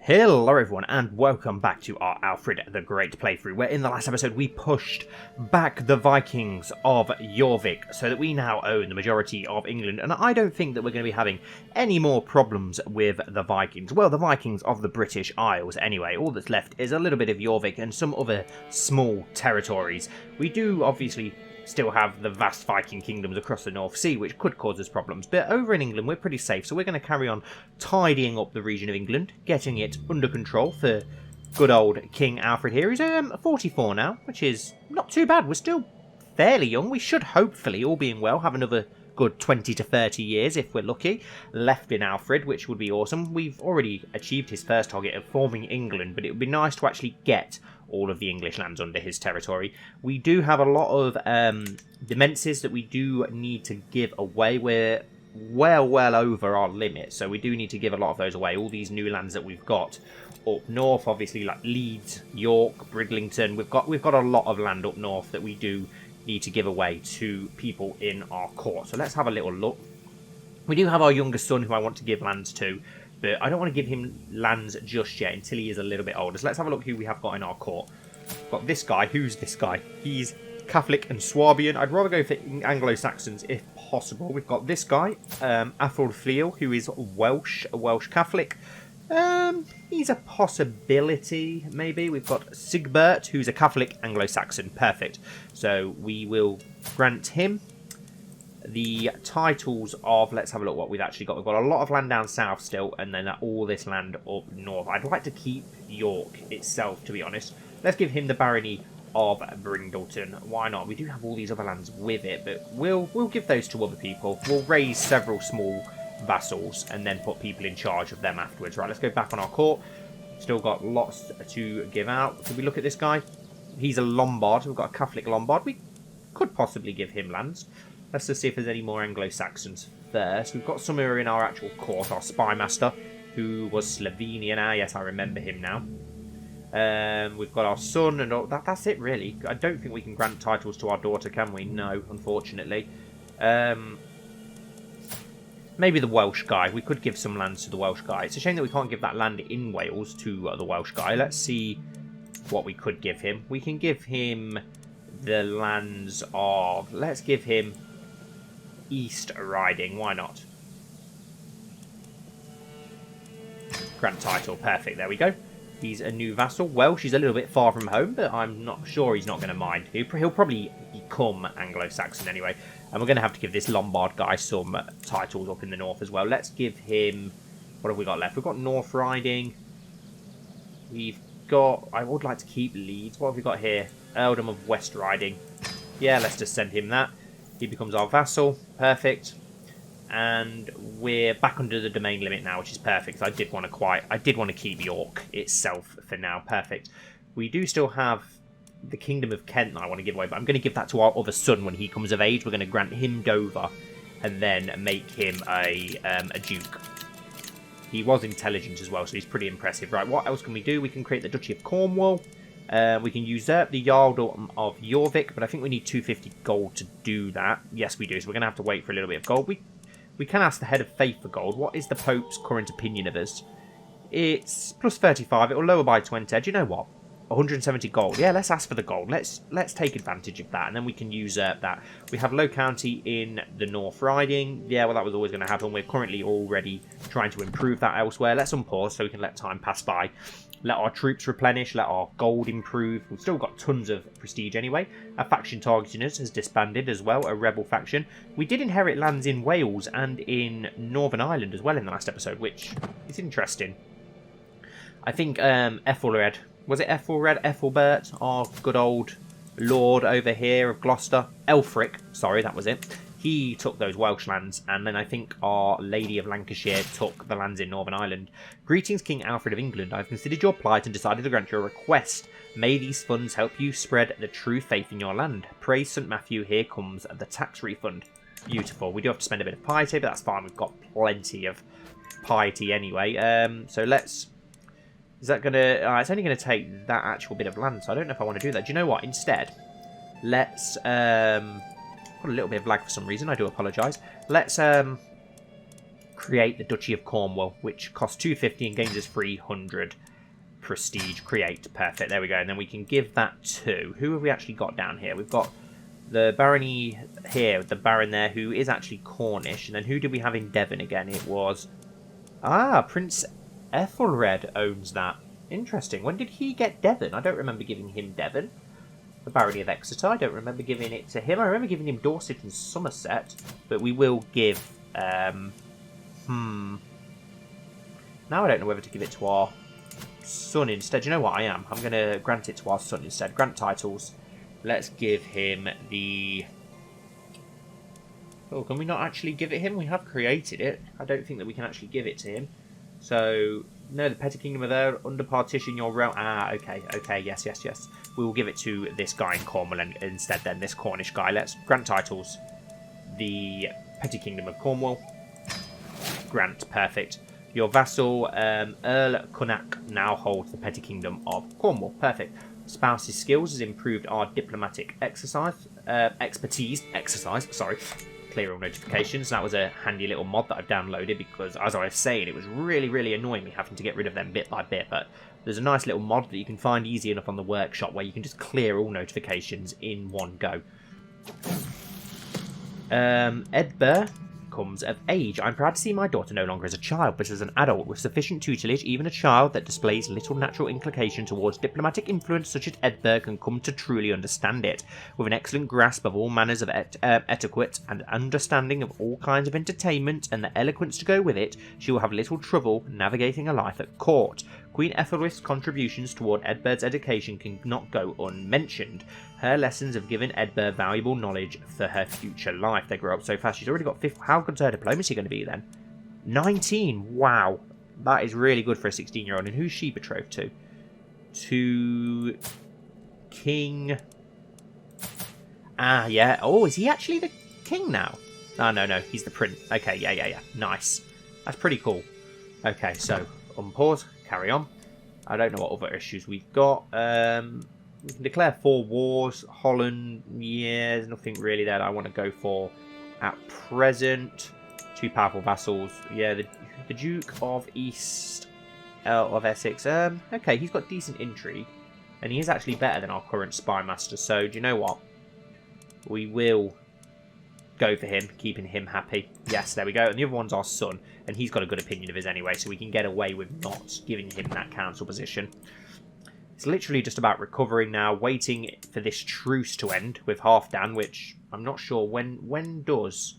Hello everyone and welcome back to our Alfred the Great playthrough, where in the last episode we pushed back the Vikings of Jorvik so that we now own the majority of England, and I don't think that we're going to be having any more problems with the Vikings. Well, the Vikings of the British Isles anyway. All that's left is a little bit of Jorvik and some other small territories. We do obviously still have the vast Viking kingdoms across the North Sea, which could cause us problems. But over in England, we're pretty safe, so we're going to carry on tidying up the region of England, getting it under control for good old King Alfred here. He's 44 now, which is not too bad. We're still fairly young. We should hopefully, all being well, have another good 20 to 30 years, if we're lucky, left in Alfred, which would be awesome. We've already achieved his first target of forming England, but it would be nice to actually get all of the English lands under his territory. We do have a lot of demences that we do need to give away. We're well over our limit, so we do need to give a lot of those away. All these new lands that we've got up north, obviously, like Leeds, York, Bridlington, we've got a lot of land up north that we do need to give away to people in our court. So let's have a little look. We do have our youngest son who I want to give lands to, but I don't want to give him lands just yet until he is a little bit older. So let's have a look who we have got in our court. We've got this guy. Who's this guy? He's Catholic and Swabian. I'd rather go for Anglo-Saxons if possible. We've got this guy, Alfred Fleal, who is Welsh, a Welsh Catholic. He's a possibility, maybe. We've got Sigbert, who's a Catholic Anglo-Saxon. Perfect. So we will grant him the titles of, let's have a look what we've actually got. We've got a lot of land down south still, and then all this land up north. I'd like to keep York itself, to be honest. Let's give him the barony of Brindleton. Why not? We do have all these other lands with it, but we'll give those to other people. We'll raise several small vassals and then put people in charge of them afterwards. Right, let's go back on our court. Still got lots to give out. Could we look at this guy? He's a Lombard. We've got a Catholic Lombard. We could possibly give him lands. Let's just see if there's any more Anglo-Saxons first. We've got some who are in our actual court. Our Spy Maester, who was Slovenian. Ah, yes, I remember him now. We've got our son, and all, that's it, really. I don't think we can grant titles to our daughter, can we? No, unfortunately. Maybe the Welsh guy. We could give some lands to the Welsh guy. It's a shame that we can't give that land in Wales to the Welsh guy. Let's see what we could give him. We can give him the lands of... Let's give him East Riding. Why not? Grant title. Perfect. There we go. He's a new vassal. Welsh, he's a little bit far from home, but I'm not sure he's not going to mind. He'll probably become Anglo-Saxon anyway. And we're going to have to give this Lombard guy some titles up in the north as well. Let's give him... What have we got left? We've got North Riding. We've got... I would like to keep Leeds. What have we got here? Earldom of West Riding. Yeah, let's just send him that. He becomes our vassal. Perfect. And we're back under the domain limit now, which is perfect. I did want to keep York itself for now. Perfect. We do still have the Kingdom of Kent that I want to give away, but I'm going to give that to our other son when he comes of age. We're going to grant him Dover and then make him a duke. He was intelligent as well, so he's pretty impressive. Right, what else can we do? We can create the Duchy of Cornwall. We can usurp the Jarldom of Jorvik, but I think we need 250 gold to do that. Yes, we do, so we're going to have to wait for a little bit of gold. We can ask the Head of Faith for gold. What is the Pope's current opinion of us? It's plus 35. It will lower by 20. Do you know what? 170 gold. Yeah, let's ask for the gold. Let's take advantage of that, and then we can usurp that. We have low county in the North Riding. Yeah, well, that was always going to happen. We're currently already trying to improve that elsewhere. Let's unpause so we can let time pass by. Let our troops replenish, let our gold improve. We've still got tons of prestige anyway. Our faction targeting us has disbanded as well, a rebel faction. We did inherit lands in Wales and in Northern Ireland as well in the last episode, which is interesting. I think Ethelred, was it Ethelred? Ethelbert, our good old lord over here of Gloucester. Elfric, sorry, that was it. He took those Welsh lands, and then I think our Lady of Lancashire took the lands in Northern Ireland. Greetings, King Alfred of England. I've considered your plight and decided to grant your request. May these funds help you spread the true faith in your land. Praise St. Matthew, here comes the tax refund. Beautiful. We do have to spend a bit of piety, but that's fine. We've got plenty of piety anyway. So let's... Is that going to... it's only going to take that actual bit of land, so I don't know if I want to do that. Do you know what? Instead, let's... got a little bit of lag for some reason. I do apologise. Let's create the Duchy of Cornwall, which costs 250 and gains us 300 prestige. Create. Perfect. There we go. And then we can give that to... Who have we actually got down here? We've got the barony here, the baron there, who is actually Cornish. And then who did we have in Devon again? It was... Prince Ethelred owns that. Interesting. When did he get Devon? I don't remember giving him Devon. The barony of Exeter. I don't remember giving it to him. I remember giving him Dorset and Somerset. But we will give... Now I don't know whether to give it to our son instead. You know what I am? I'm going to grant it to our son instead. Grant titles. Let's give him the... Oh, can we not actually give it him? We have created it. I don't think that we can actually give it to him. So, no, the Petty Kingdom are there. Under partition, your realm... okay. Yes. We will give it to this guy in Cornwall instead then. This Cornish guy. Let's grant titles. The Petty Kingdom of Cornwall. Grant. Perfect. Your vassal, Earl Cunnack, now holds the Petty Kingdom of Cornwall. Perfect. Spouse's skills has improved our diplomatic expertise. Clear all notifications. That was a handy little mod that I've downloaded because, as I was saying, it was really, really annoying me having to get rid of them bit by bit. But there's a nice little mod that you can find easy enough on the workshop where you can just clear all notifications in one go. Edbur comes of age. I'm proud to see my daughter no longer as a child, but as an adult with sufficient tutelage. Even a child that displays little natural inclination towards diplomatic influence such as Edbur can come to truly understand it. With an excellent grasp of all manners of etiquette and understanding of all kinds of entertainment and the eloquence to go with it, she will have little trouble navigating a life at court. Queen Ethelred's contributions toward Edbur's education cannot go unmentioned. Her lessons have given Edbur valuable knowledge for her future life. They grow up so fast. She's already got 50. How good's her diplomacy going to be then? 19. Wow. That is really good for a 16-year-old. And who's she betrothed to? To King... yeah. Oh, is he actually the king now? Oh, no. He's the prince. Okay, yeah. Nice. That's pretty cool. Okay, so, unpause. Carry on. I don't know what other issues we've got. We can declare 4 wars. Holland, yeah, there's nothing really there that I want to go for at present. 2 powerful vassals. Yeah, the Duke of East of Essex. Okay, he's got decent intrigue. And he is actually better than our current spy master. So, do you know what? We will go for him, keeping him happy. Yes, there we go. And the other one's our son. And he's got a good opinion of his anyway, so we can get away with not giving him that council position. It's literally just about recovering now, waiting for this truce to end with Halfdan, which I'm not sure when does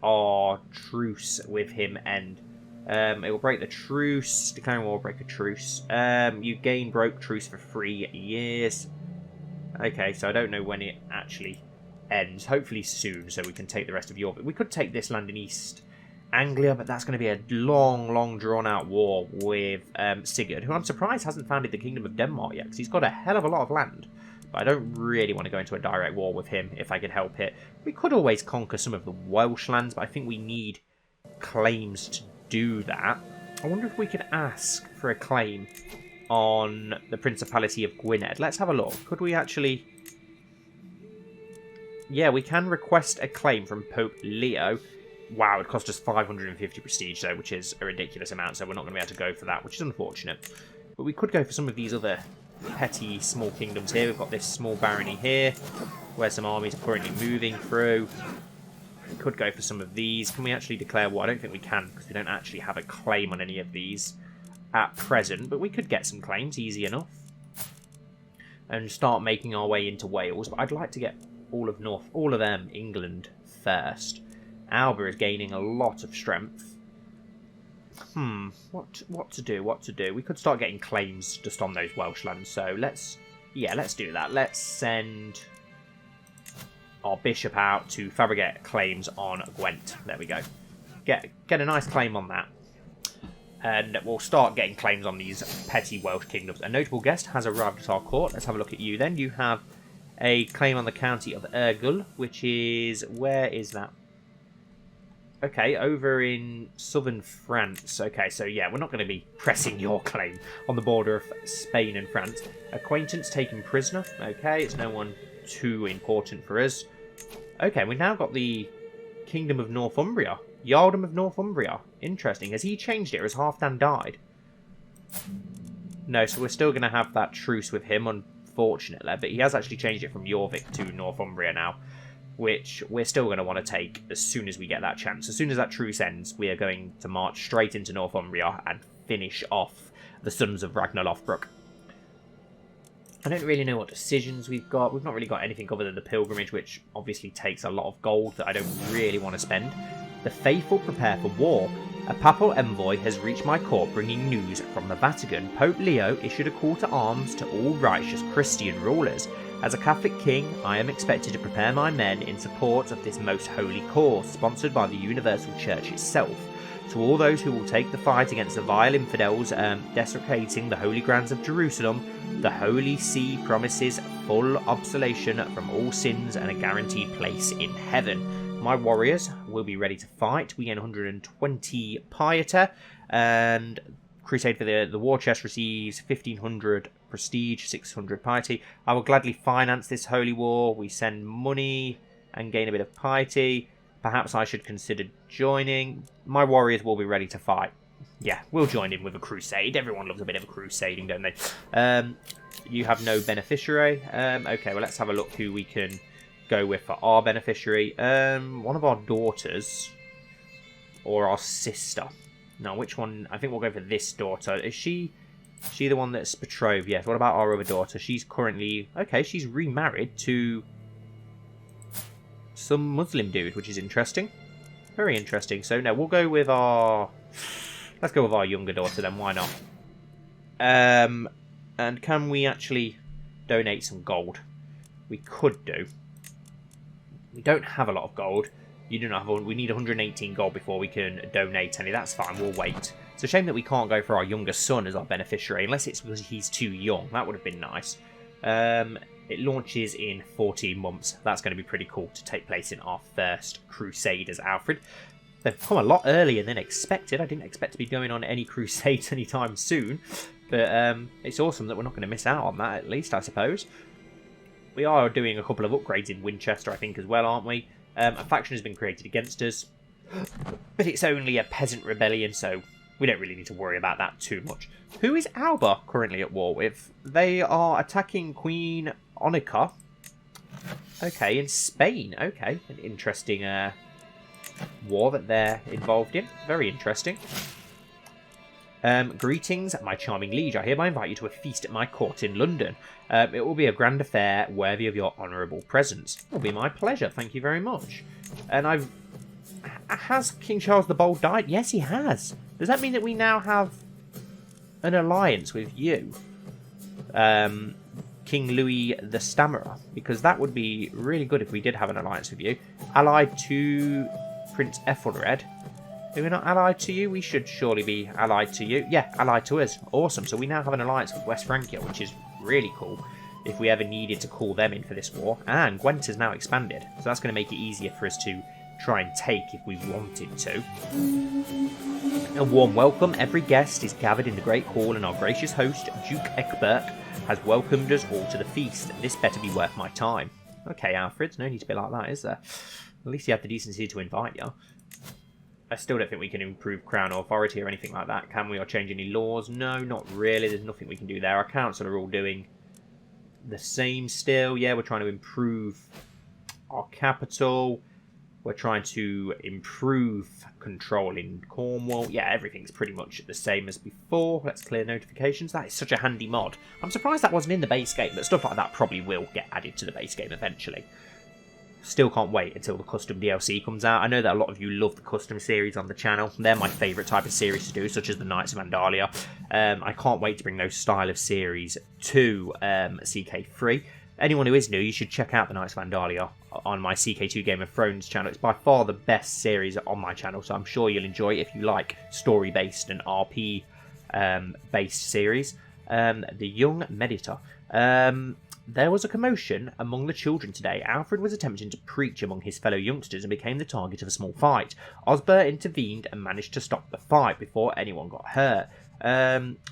our truce with him end. It will break the truce. Declaring war will break a truce. You gain broke truce for 3 years. Okay, so I don't know when it actually ends. Hopefully soon, so we can take the rest of York. We could take this land in East Anglia, but that's going to be a long drawn-out war with Sigurd, who I'm surprised hasn't founded the Kingdom of Denmark yet, because he's got a hell of a lot of land. But I don't really want to go into a direct war with him, if I could help it. We could always conquer some of the Welsh lands, but I think we need claims to do that. I wonder if we could ask for a claim on the Principality of Gwynedd. Let's have a look. Could we actually... Yeah, we can request a claim from Pope Leo. Wow, it cost us 550 prestige though, which is a ridiculous amount, so we're not going to be able to go for that, which is unfortunate. But we could go for some of these other petty small kingdoms here. We've got this small barony here, where some armies are currently moving through. We could go for some of these. Can we actually declare war? I don't think we can, because we don't actually have a claim on any of these at present, but we could get some claims, easy enough. And start making our way into Wales, but I'd like to get all of England first. Alba is gaining a lot of strength. What to do? We could start getting claims just on those Welsh lands. So let's do that. Let's send our bishop out to fabricate claims on Gwent. There we go. Get a nice claim on that. And we'll start getting claims on these petty Welsh kingdoms. A notable guest has arrived at our court. Let's have a look at you then. You have a claim on the county of Urgel, which is... Where is that? Okay, over in southern France. Okay, so yeah, we're not going to be pressing your claim on the border of Spain and France. Acquaintance taken prisoner. Okay, it's no one too important for us. Okay, we've now got the Kingdom of Northumbria. Jarldom of Northumbria. Interesting. Has he changed it, or has Halfdan died? No, so we're still going to have that truce with him, unfortunately. But he has actually changed it from Jorvik to Northumbria now, which we're still going to want to take as soon as we get that chance. As soon as that truce ends, we are going to march straight into Northumbria and finish off the Sons of Ragnar Lothbrok. I don't really know what decisions we've got. We've not really got anything other than the pilgrimage, which obviously takes a lot of gold that I don't really want to spend. The faithful prepare for war. A papal envoy has reached my court bringing news from the Vatican. Pope Leo issued a call to arms to all righteous Christian rulers. As a Catholic king, I am expected to prepare my men in support of this most holy cause, sponsored by the Universal Church itself. To all those who will take the fight against the vile infidels desecrating the holy grounds of Jerusalem, the Holy See promises full absolution from all sins and a guaranteed place in heaven. My warriors will be ready to fight. We gain 120 piety, and Crusade for the war chest receives 1500 prestige, 600 piety. I will gladly finance this holy war. We send money and gain a bit of piety. Perhaps I should consider joining. My warriors will be ready to fight. Yeah, we'll join in with a crusade. Everyone loves a bit of a crusading, don't they? You have no beneficiary. Okay, well, let's have a look who we can go with for our beneficiary. One of our daughters or our sister. No, which one? I think we'll go for this daughter. Is she the one that's betrothed? Yes. What about our other daughter? She's currently... Okay, she's remarried to some Muslim dude, which is interesting. Very interesting. So, no, we'll go with our... Let's go with our younger daughter then. Why not? And can we actually donate some gold? We could do. We don't have a lot of gold. You do not have. We need 118 gold before we can donate any. That's fine. We'll wait. It's a shame that we can't go for our younger son as our beneficiary, unless it's because he's too young. That would have been nice. It launches in 14 months. That's going to be pretty cool to take place in our first crusade as Alfred. They've come a lot earlier than expected. I didn't expect to be going on any crusades anytime soon. But it's awesome that we're not going to miss out on that, at least, I suppose. We are doing a couple of upgrades in Winchester, I think, as well, aren't we? A faction has been created against us. But it's only a peasant rebellion, so we don't really need to worry about that too much. Who is Alba currently at war with? They are attacking Queen Onica. Okay, in Spain. Okay, an interesting war that they're involved in. Very interesting. Greetings, my charming liege. I hereby invite you to a feast at my court in London. It will be a grand affair worthy of your honourable presence. It will be my pleasure. Thank you very much. And has King Charles the Bold died? Yes, he has. Does that mean that we now have an alliance with you, King Louis the Stammerer? Because that would be really good if we did have an alliance with you. Allied to Prince Ethelred. If we're not allied to you, we should surely be allied to you. Yeah, allied to us. Awesome. So we now have an alliance with West Francia, which is really cool if we ever needed to call them in for this war. And Gwent has now expanded, so that's going to make it easier for us to try and take if we wanted to. A warm welcome. Every guest is gathered in the Great Hall, and our gracious host, Duke Eckbert, has welcomed us all to the feast. This better be worth my time. Okay, Alfred, no need to be like that, is there? At least you had the decency to invite you. I still don't think we can improve crown authority or anything like that, can we? Or change any laws? No, not really. There's nothing we can do there. Our council are all doing the same still. Yeah, we're trying to improve our capital. We're trying to improve control in Cornwall. Yeah, everything's pretty much the same as before. Let's clear notifications. That is such a handy mod. I'm surprised that wasn't in the base game, but stuff like that probably will get added to the base game eventually. Still can't wait until the custom DLC comes out. I know that a lot of you love the custom series on the channel. They're my favourite type of series to do, such as the Knights of Vandalia. I can't wait to bring those style of series to CK3. Anyone who is new, you should check out the Knights of Vandalia on my CK2 Game of Thrones channel. It's by far the best series on my channel, so I'm sure you'll enjoy it if you like story-based and RP-based series. The Young Meditor. There was a commotion among the children today. Alfred was attempting to preach among his fellow youngsters and became the target of a small fight. Osbert intervened and managed to stop the fight before anyone got hurt.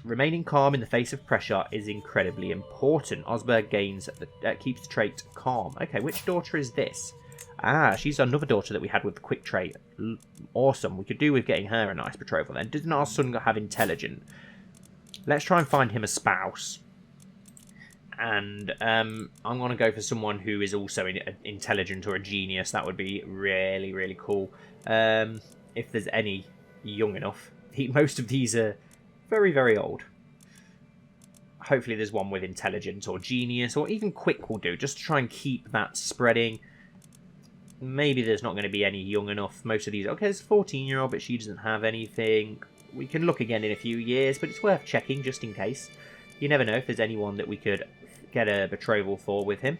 Remaining calm in the face of pressure is incredibly important. Osbert keeps the trait calm. Okay, which daughter is this? Ah, she's another daughter that we had with the quick trait. Awesome. We could do with getting her a nice betrothal then. Doesn't our son have intelligent? Let's try and find him a spouse. And I'm going to go for someone who is also intelligent or a genius. That would be really, really cool. If there's any young enough. Most of these are very, very old. Hopefully there's one with intelligence or genius or even quick will do. Just to try and keep that spreading. Maybe there's not going to be any young enough. Most of these... Okay, there's a 14-year-old, but she doesn't have anything. We can look again in a few years, but it's worth checking just in case. You never know if there's anyone that we could get a betrothal for with him.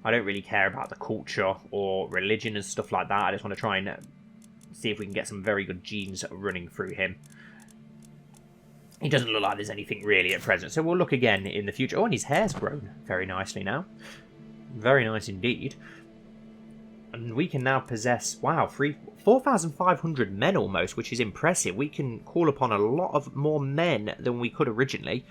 I don't really care about the culture or religion and stuff like that. I just want to try and see if we can get some very good genes running through him. He doesn't look like there's anything really at present, so we'll look again in the future. Oh, and his hair's grown very nicely now. Very nice indeed. And we can now possess, wow, 4,500 men almost, which is impressive. We can call upon a lot of more men than we could originally.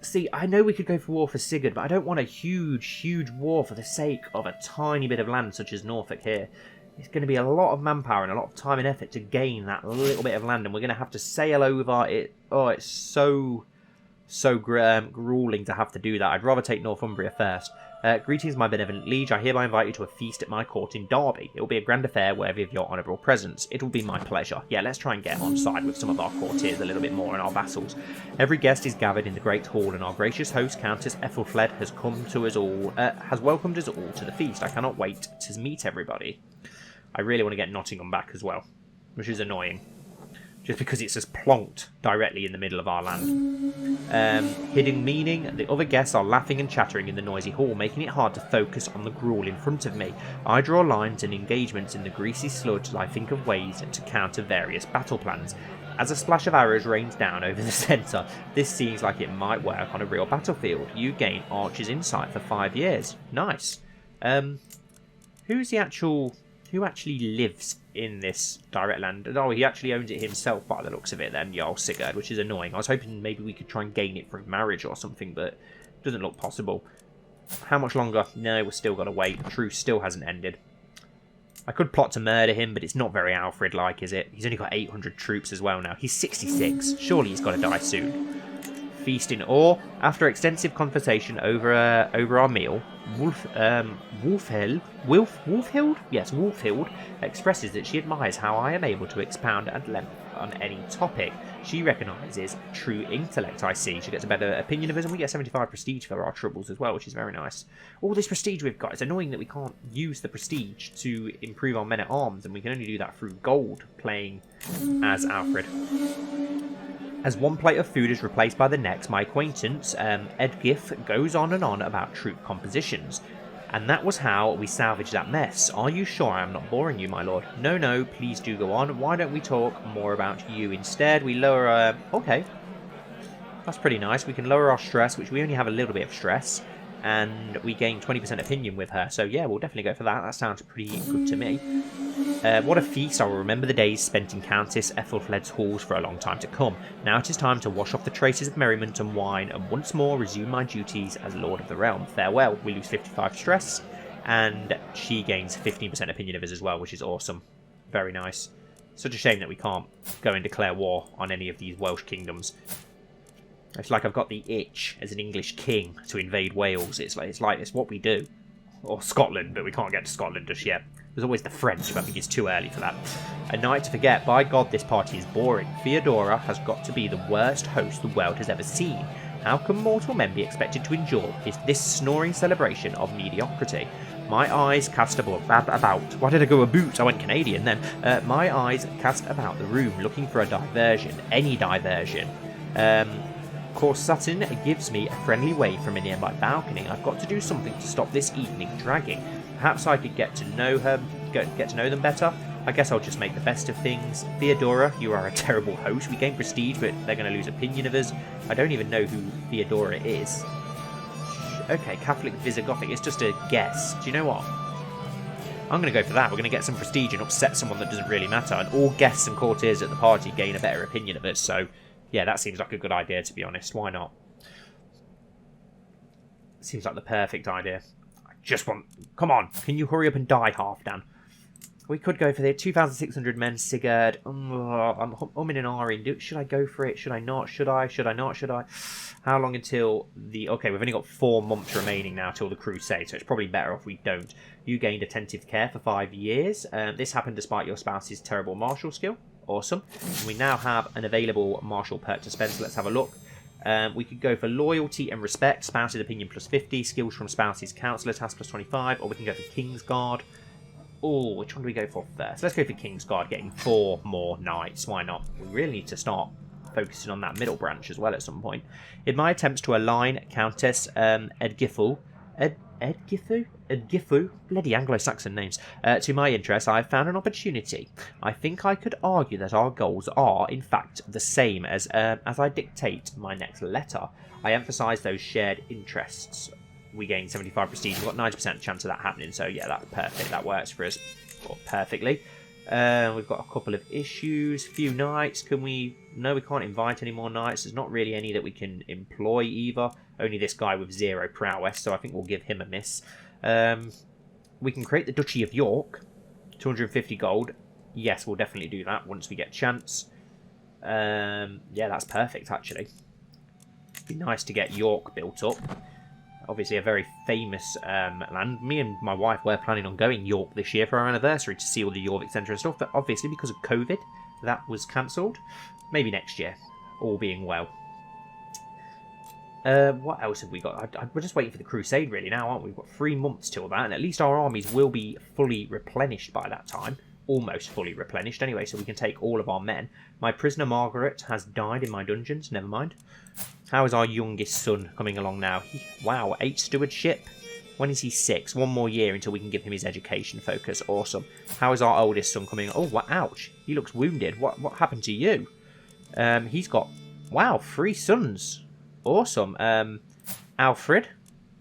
See, I know we could go for war for Sigurd, but I don't want a huge, huge war for the sake of a tiny bit of land such as Norfolk here. It's going to be a lot of manpower and a lot of time and effort to gain that little bit of land, and we're going to have to sail over it. Oh, it's so grueling to have to do that. I'd rather take Northumbria first. Greetings, my benevolent liege. I hereby invite you to a feast at my court in Derby. It will be a grand affair worthy of your honourable presence. It will be my pleasure. Yeah, let's try and get on side with some of our courtiers a little bit more and our vassals. Every guest is gathered in the great hall, and our gracious host, Countess Ethelfled, has come to us all, has welcomed us all to the feast. I cannot wait to meet everybody. I really want to get Nottingham back as well, which is annoying. Just because it's just plonked directly in the middle of our land. Hidden meaning, the other guests are laughing and chattering in the noisy hall, making it hard to focus on the gruel in front of me. I draw lines and engagements in the greasy sludge as I think of ways to counter various battle plans. As a splash of arrows rains down over the centre, this seems like it might work on a real battlefield. You gain Archer's Insight for 5 years. Nice. Who actually lives in this direct land? Oh, he actually owns it himself by the looks of it then, Jarl Sigurd, which is annoying. I was hoping maybe we could try and gain it through marriage or something, but it doesn't look possible. How much longer? No, we're still got to wait. The truce still hasn't ended. I could plot to murder him, but it's not very Alfred-like, is it? He's only got 800 troops as well now. He's 66. Surely he's got to die soon. Feast in awe. After extensive conversation over our meal, Wulfhild expresses that she admires how I am able to expound at length on any topic. She recognises true intellect, I see. She gets a better opinion of us, and we get 75 prestige for our troubles as well, which is very nice. All this prestige we've got, it's annoying that we can't use the prestige to improve our men-at-arms, and we can only do that through gold, playing as Alfred. As one plate of food is replaced by the next, my acquaintance, Edgith, goes on and on about troop compositions. And that was how we salvaged that mess. Are you sure I am not boring you, my lord? No, please do go on. Why don't we talk more about you instead? We lower our... Okay. That's pretty nice. We can lower our stress, which we only have a little bit of stress. And we gain 20% opinion with her. So yeah, we'll definitely go for that. That sounds pretty good to me. What a feast. I will remember the days spent in Countess Ethelfled's halls for a long time to come. Now it is time to wash off the traces of merriment and wine and once more resume my duties as Lord of the Realm. Farewell. We lose 55 stress and she gains 15% opinion of us as well, which is awesome. Very nice. Such a shame that we can't go and declare war on any of these Welsh kingdoms. It's like I've got the itch as an English king to invade Wales. It's what we do. Or Scotland, but we can't get to Scotland just yet. There's always the French, but I think it's too early for that. A night to forget. By God, this party is boring. Theodora has got to be the worst host the world has ever seen. How can mortal men be expected to endure this snoring celebration of mediocrity? My eyes cast about. Why did I go about? I went Canadian then. My eyes cast about the room, looking for a diversion. Any diversion. Course Sutton gives me a friendly wave from a nearby balcony. I've got to do something to stop this evening dragging. Perhaps I could get to know them better. I guess I'll just make the best of things. Theodora, you are a terrible host. We gain prestige, but they're going to lose opinion of us. I don't even know who Theodora is. Okay, Catholic Visigothic. It's just a guess. Do you know what? I'm going to go for that. We're going to get some prestige and upset someone that doesn't really matter. And all guests and courtiers at the party gain a better opinion of us, so... yeah, that seems like a good idea, to be honest. Why not? Seems like the perfect idea. I just want... Come on, can you hurry up and die, Halfdan? We could go for the 2,600 men, Sigurd. I'm umming and ahhing. Should I go for it? Should I not? Should I? Should I not? Should I? How long until the... Okay, we've only got 4 months remaining now till the Crusade, so it's probably better if we don't. You gained attentive care for 5 years. This happened despite your spouse's terrible martial skill. Awesome. And we now have an available martial perk to spend, so let's have a look. We could go for loyalty and respect, spouse's opinion plus 50, skills from spouse's counsellor task plus 25, or we can go for King's Guard. Oh, which one do we go for first? Let's go for King's Guard, getting 4 more knights. Why not? We really need to start focusing on that middle branch as well at some point. In my attempts to align Countess Edgifu, bloody Anglo-Saxon names, to my interests, I have found an opportunity. I think I could argue that our goals are, in fact, the same as I dictate my next letter. I emphasise those shared interests. We gain 75 prestige. We've got 90% chance of that happening, so yeah, that's perfect. That works for us perfectly. We've got a couple of issues. Few knights. Can we... No, we can't invite any more knights. There's not really any that we can employ either. Only this guy with 0 prowess, so I think we'll give him a miss. We can create the Duchy of York. 250 gold. Yes, we'll definitely do that once we get a chance. Yeah, that's perfect, actually. It'd be nice to get York built up. Obviously a very famous land. Me and my wife were planning on going York this year for our anniversary to see all the Jorvik Centre and stuff, but obviously because of COVID, that was cancelled. Maybe next year, all being well. What else have we got? We're just waiting for the Crusade really now, aren't we? We've got 3 months till that, and at least our armies will be fully replenished by that time. Almost fully replenished anyway, so we can take all of our men. My prisoner Margaret has died in my dungeons, never mind. How is our youngest son coming along now? Wow, 8 stewardship. When is he 6? 1 more year until we can give him his education focus. Awesome. How is our oldest son coming? Oh, ouch. He looks wounded. What happened to you? He's got, wow, 3 sons. Awesome. Alfred,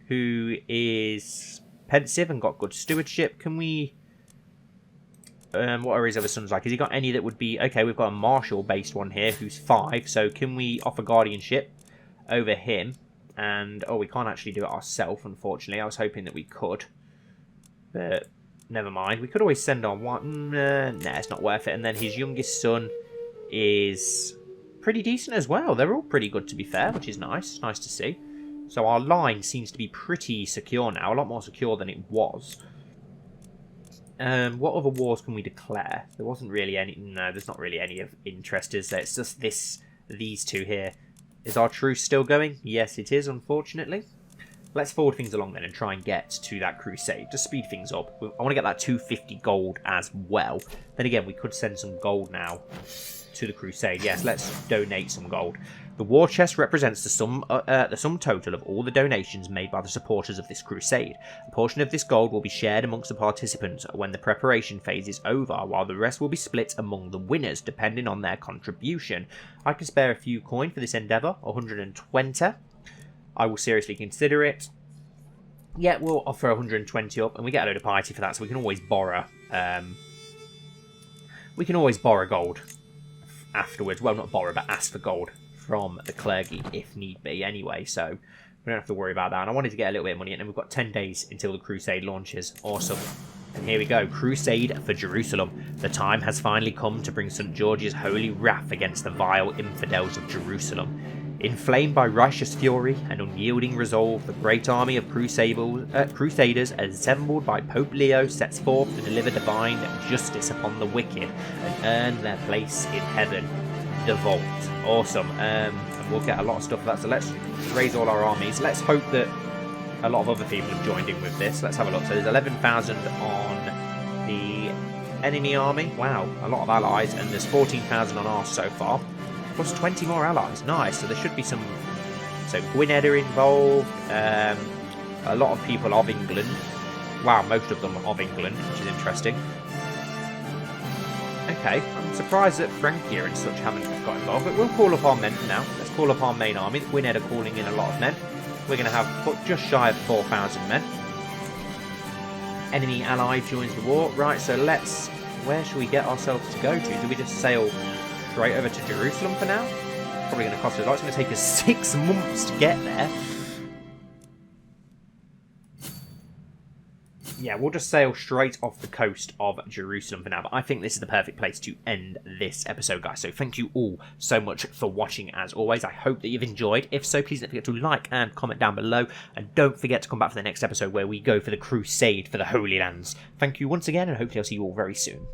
who is pensive and got good stewardship. Can we... what are his other sons like? Has he got any that would be... Okay, we've got a martial-based one here who's 5. So can we offer guardianship over him? And, oh, we can't actually do it ourselves, unfortunately. I was hoping that we could. But, never mind. We could always send on one. Nah, it's not worth it. And then his youngest son is pretty decent as well. They're all pretty good, to be fair, which is nice. Nice to see. So our line seems to be pretty secure now. A lot more secure than it was. What other wars can we declare? There wasn't really any... No, there's not really any of interest, is there? It's just these 2 here. Is our truce still going? Yes, it is, unfortunately. Let's forward things along then and try and get to that Crusade. Just speed things up. I want to get that 250 gold as well. Then again, we could send some gold now to the Crusade. Yes, let's donate some gold. The war chest represents the sum total of all the donations made by the supporters of this crusade. A portion of this gold will be shared amongst the participants when the preparation phase is over, while the rest will be split among the winners, depending on their contribution. I can spare a few coin for this endeavour, 120. I will seriously consider it. Yeah, we'll offer 120 up, and we get a load of piety for that, so we can always borrow. We can always borrow gold afterwards. Well, not borrow, but ask for gold from the clergy if need be anyway, so we don't have to worry about that. And I wanted to get a little bit of money, and then we've got 10 days until the Crusade launches. Awesome. And here we go, Crusade for Jerusalem. The time has finally come to bring St. George's holy wrath against the vile infidels of Jerusalem. Inflamed by righteous fury and unyielding resolve, the great army of Crusaders assembled by Pope Leo sets forth to deliver divine justice upon the wicked and earn their place in heaven. The Vault. Awesome. And we'll get a lot of stuff for that, so let's raise all our armies. Let's hope that a lot of other people have joined in with this. Let's have a look. So there's 11,000 on the enemy army. Wow, a lot of allies, and there's 14,000 on ours so far. Plus 20 more allies. Nice. So there should be some... So Gwynedd are involved. A lot of people of England. Wow, most of them are of England, which is interesting. Okay, I'm surprised that Francia and such haven't got involved, but we'll call up our men for now. Let's call up our main army. The Gwynedd are calling in a lot of men. We're going to have just shy of 4,000 men. Enemy ally joins the war. Right, so let's... Where should we get ourselves to go to? Do we just sail straight over to Jerusalem for now? Probably going to cost us a lot. It's going to take us 6 months to get there. yeah, we'll just sail straight off the coast of Jerusalem for now. But I think this is the perfect place to end this episode, guys. So thank you all so much for watching, as always. I hope that you've enjoyed. If so, please don't forget to like and comment down below. And don't forget to come back for the next episode where we go for the Crusade for the Holy Lands. Thank you once again, and hopefully I'll see you all very soon.